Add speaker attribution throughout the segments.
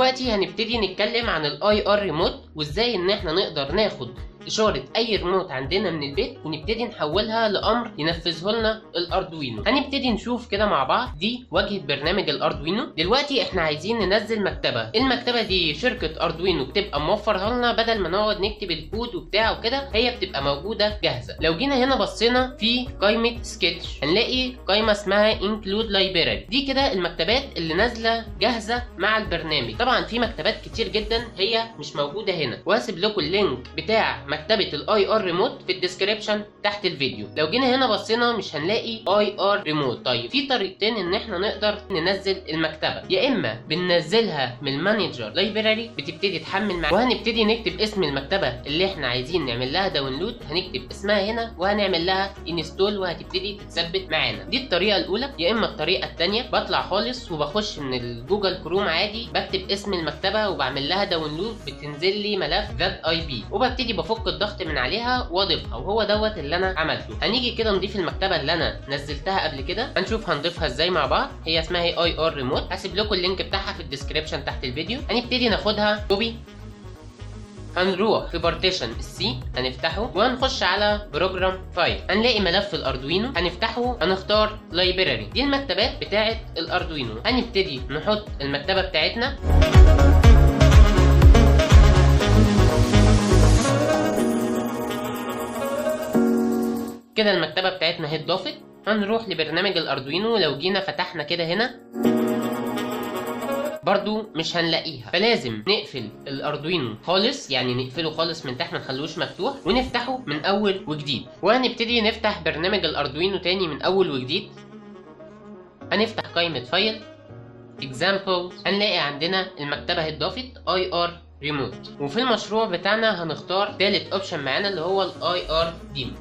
Speaker 1: دلوقتي هنبتدي نتكلم عن الاي ار ريموت وازاي ان احنا نقدر ناخد اشاره اي ريموت عندنا من البيت ونبتدي نحولها لامر ينفذه لنا الاردوينو. هنبتدي نشوف كده مع بعض. دي واجهه برنامج الاردوينو. دلوقتي احنا عايزين ننزل مكتبه، المكتبه دي شركه اردوينو بتبقى موفرها لنا بدل ما نقعد نكتب الكود وبتاع وكده، هي بتبقى موجوده جاهزه. لو جينا هنا بصينا في قائمه سكتش هنلاقي قائمه اسمها انكلود لايبراري. دي كده المكتبات اللي نازله جاهزه مع البرنامج. طبعا في مكتبات كتير جدا هي مش موجوده هنا، وهسيب لكم اللينك بتاع مكتبه الاي ار ريموت في الديسكريبشن تحت الفيديو. لو جينا هنا بصينا مش هنلاقي اي ار ريموت. طيب في طريقتين ان احنا نقدر ننزل المكتبه، يا اما بننزلها من المانجر لايبراري بتبتدي تحمل معانا، وهنبتدي نكتب اسم المكتبه اللي احنا عايزين نعمل لها داونلود، هنكتب اسمها هنا وهنعمل لها انستول وهتبتدي تتثبت معانا. دي الطريقه الاولى. يا اما الطريقه الثانيه بطلع خالص وبخش من الجوجل كروم عادي، بكتب اسم المكتبه وبعمل لها داونلود، بتنزل لي ملف .ib وببتدي بفك الضغط من عليها واضيفها، وهو دوت اللي انا عملته. هنيجي كده نضيف المكتبه اللي انا نزلتها قبل كده، هنشوف هنضيفها ازاي مع بعض. هي اسمها اي ار ريموت، هسيب لكم اللينك بتاعها في الديسكريبشن تحت الفيديو. هنبتدي ناخدها كوبي، هنروح في بارتيشن السي هنفتحه وهنخش على بروجرام فايل، هنلاقي ملف الاردوينو هنفتحه، هنختار لايبراري. دي المكتبات بتاعه الاردوينو. هنبتدي نحط المكتبه بتاعتنا. كده المكتبه بتاعتنا اهي اتضافت. هنروح لبرنامج الاردوينو، لو جينا فتحنا كده هنا برضو مش هنلاقيها، فلازم نقفل الاردوينو خالص، يعني نقفله خالص من تحت ما نخلوش مفتوح ونفتحه من اول وجديد. وهنبتدي نفتح برنامج الاردوينو تاني من اول وجديد. هنفتح قائمة فايل examples، هنلاقي عندنا المكتبة اهي اتضافت اي ار ريموت. وفي المشروع بتاعنا هنختار تالت اوبشن معانا اللي هو الاي ار ديمو.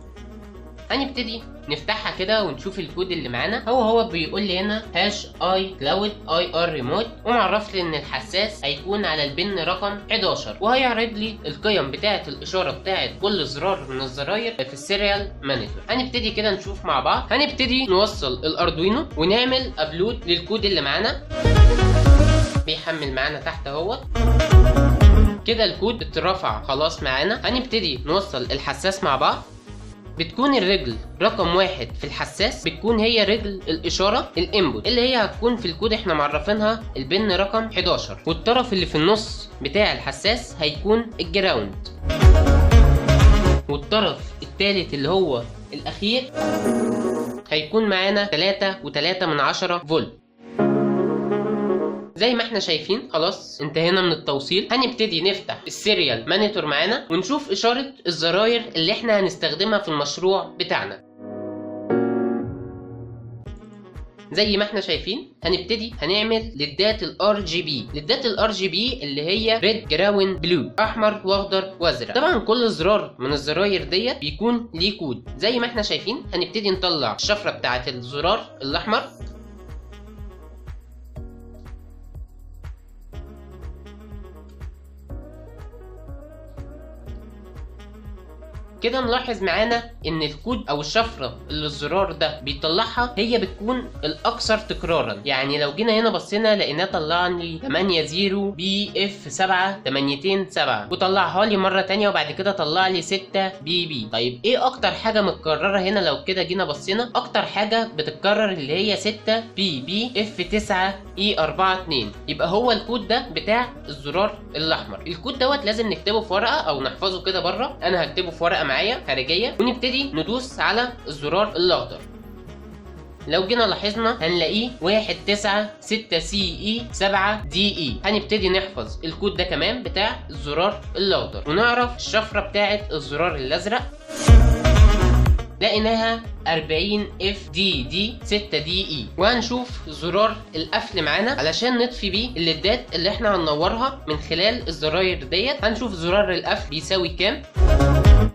Speaker 1: هنبتدي نفتحها كده ونشوف الكود اللي معانا. هو بيقول لي هنا هاش اي كلاود اي ار ريموت، ومعرف لي ان الحساس هيكون على البن رقم 11، وهيعرض لي القيم بتاعه الاشاره بتاعه كل زرار من الزراير في السيريال مانيتور. هنبتدي كده نشوف مع بعض. هنبتدي نوصل الاردوينو ونعمل ابلود للكود اللي معانا. بيحمل معانا تحت اهوت كده الكود اترفع خلاص معانا. هنبتدي نوصل الحساس مع بعض. بتكون الرجل رقم 1 في الحساس بتكون هي رجل الاشاره الانبوت اللي هي هتكون في الكود احنا معرفينها البن رقم 11، والطرف اللي في النص بتاع الحساس هيكون الجراوند، والطرف الثالث اللي هو الاخير هيكون معانا 3.3 فولت. زي ما احنا شايفين خلاص انتهينا من التوصيل. هنبتدي نفتح السيريال مانيتور معانا ونشوف اشارة الزراير اللي احنا هنستخدمها في المشروع بتاعنا. زي ما احنا شايفين هنبتدي هنعمل ليدات الار جي بي. ليدات الار جي بي اللي هي ريد جراوند بلو، احمر واخضر وازرق. طبعا كل زرار من الزراير ديت بيكون ليه كود. زي ما احنا شايفين هنبتدي نطلع الشفرة بتاعت الزرار الاحمر، كده نلاحظ معانا ان الكود او الشفره اللي الزرار ده بيطلعها هي بتكون الاكثر تكرارا. يعني لو جينا هنا بصينا لقيناه طلع لي 80 بي اف 7 وطلعها لي مره تانية وبعد كده طلع لي 6 بي بي. طيب ايه اكتر حاجه متكرره هنا؟ لو كده جينا بصينا اكتر حاجه بتتكرر اللي هي 6 بي بي اف 9 اي 42. يبقى هو الكود ده بتاع الزرار الاحمر. الكود دوت لازم نكتبه في ورقه او نحفظه كده بره. انا هكتبه في ورقه معايا خارجيه ونبتدي ندوس على الزرار الاخضر. لو جينا لاحظنا هنلاقيه 196 سي اي 7 دي اي. هنبتدي نحفظ الكود ده كمان بتاع الزرار الاخضر ونعرف الشفره بتاعه الزرار الازرق. لقيناها 40 اف دي دي 6 دي اي. وهنشوف زرار القفل معانا علشان نطفي بيه الليدات اللي احنا هننورها من خلال الزراير ديت. هنشوف زرار القفل بيساوي كام.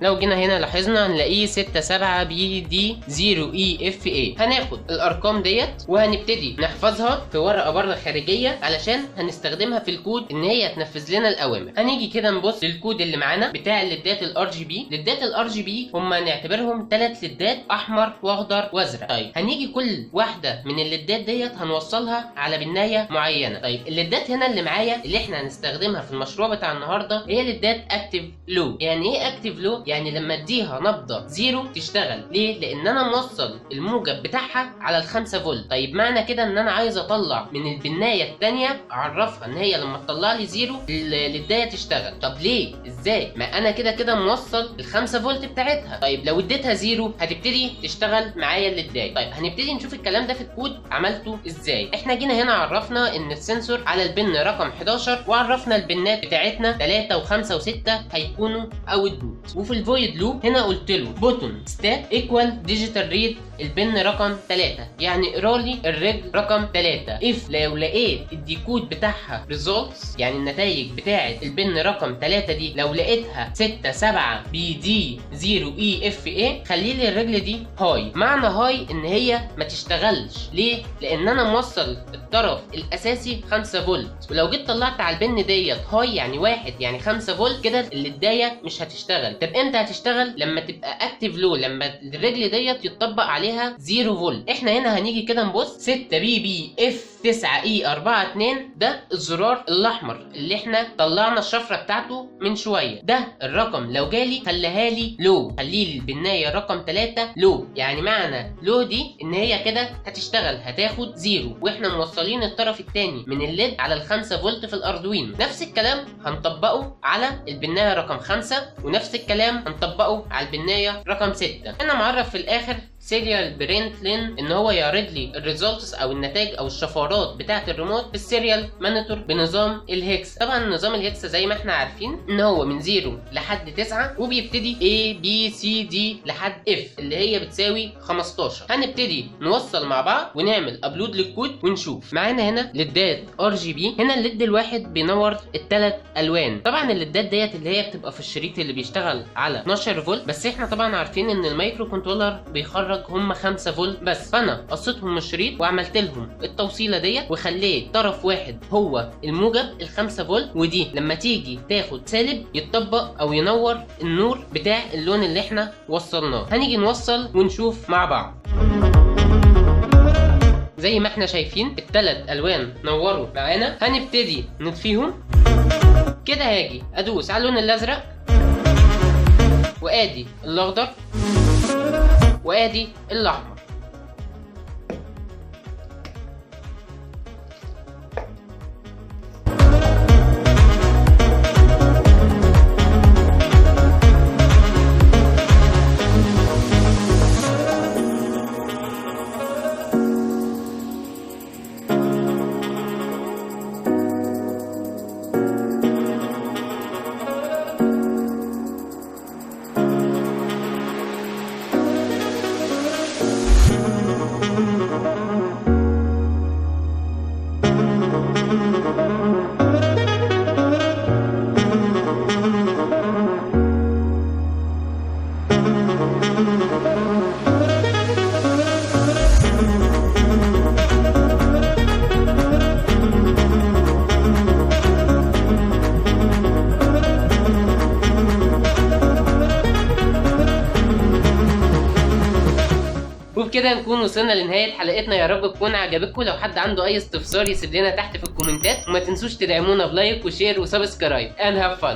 Speaker 1: لو جينا هنا لاحظنا هنلاقيه 67BD0EFA. هناخد الارقام ديت وهنبتدي نحفظها في ورقه بره خارجيه علشان هنستخدمها في الكود ان هي تنفذ لنا الاوامر. هنيجي كده نبص للكود اللي معانا بتاع الليدات الار جي بي. ليدات الار جي بي هم نعتبرهم 3 ليدات، احمر واخضر وازرق. طيب هنيجي كل واحده من الليدات ديت هنوصلها على بنايه معينه. طيب الليدات هنا اللي معايا اللي احنا هنستخدمها في المشروع بتاع النهارده هي ليدات اكتيف لو. يعني ايه اكتيف لو؟ يعني لما اديها نبضه زيرو تشتغل. ليه؟ لان انا موصل الموجب بتاعها على ال 5 فولت. طيب معنى كده ان انا عايز اطلع من البنايه الثانيه اعرفها ان هي لما تطلع لي زيرو الليدايه تشتغل. طب ليه؟ ازاي؟ ما انا كده موصل ال 5 فولت بتاعتها. طيب لو اديتها زيرو هتبتدي تشتغل معايا الليدايه. طيب هنبتدي نشوف الكلام ده في الكود عملته ازاي. احنا جينا هنا عرفنا ان السنسور على البن رقم 11 وعرفنا البنات بتاعتنا 3 و5 و6 هيكونوا اوتبوت. وفي الفويد لوب هنا قلت له بوتون ستات ايكوال ديجيتال ريد البن رقم 3، يعني اقرا لي الرجل رقم 3. اف لو لقيت الديكود بتاعها ريزولتس، يعني النتائج بتاعه البن رقم 3 دي لو لقيتها 67BD0EFA خلي لي الرجل دي هاي. معنى هاي ان هي ما تشتغلش. ليه؟ لان انا موصل الطرف الاساسي 5 فولت، ولو جيت طلعت على البن ديت هاي يعني 1 يعني 5 فولت كده الليدايه مش هتشتغل. طب امتى هتشتغل؟ لما تبقى اكتيف لو، لما الرجل ديت يتطبق عليها 0 فولت. احنا هنا هنيجي كده نبص 6BBF9E42 ده الزرار الاحمر اللي احنا طلعنا الشفره بتاعته من شويه. ده الرقم لو جالي خليها لي لو، خلي لي البنايه رقم 3 لو. يعني معنى لو دي ان هي كده هتشتغل هتاخد 0، واحنا موصلين الطرف الثاني من الليد على ال 5 فولت في الاردوينو. نفس الكلام هنطبقه على البنايه رقم 5، ونفس الكلام هنطبقه على البنايه رقم 6. انا معرف في الاخر سيريال برنت لين ان هو يعرض لي الريزلتس او النتائج او الشفرات بتاعه الريموت بالسيريال مانيتور بنظام الهكس. طبعا نظام الهكس زي ما احنا عارفين ان هو من 0 لحد 9 وبيبتدي A B C D لحد F اللي هي بتساوي 15. هنبتدي نوصل مع بعض ونعمل ابلود للكود ونشوف. معانا هنا ليدات ار جي بي. هنا الليد الواحد بينور الثلاث الوان. طبعا الليدات ديت اللي هي بتبقى في الشريط اللي بيشتغل على 12 فولت، بس احنا طبعا عارفين ان المايكرو كنترولر بيخرج هم 5 فولت بس. فانا قصيتهم من الشريط وعملت لهم التوصيله ديت وخليت طرف واحد هو الموجب ال 5 فولت، ودي لما تيجي تاخد سالب يتطبق او ينور النور بتاع اللون اللي احنا وصلناه. هنيجي نوصل ونشوف مع بعض. زي ما احنا شايفين الثلاث الوان نوروا معانا. هنبتدي نطفيهم كده. هاجي ادوس على اللون الازرق وادي الاخضر وادي الاحمر. وبكده نكون وصلنا لنهايه حلقتنا. يا رب تكون عجبتكم. لو حد عنده اي استفسار يسيب لنا تحت في الكومنتات، وما تنسوش تدعمونا بلايك وشير وسبسكرايب and have fun.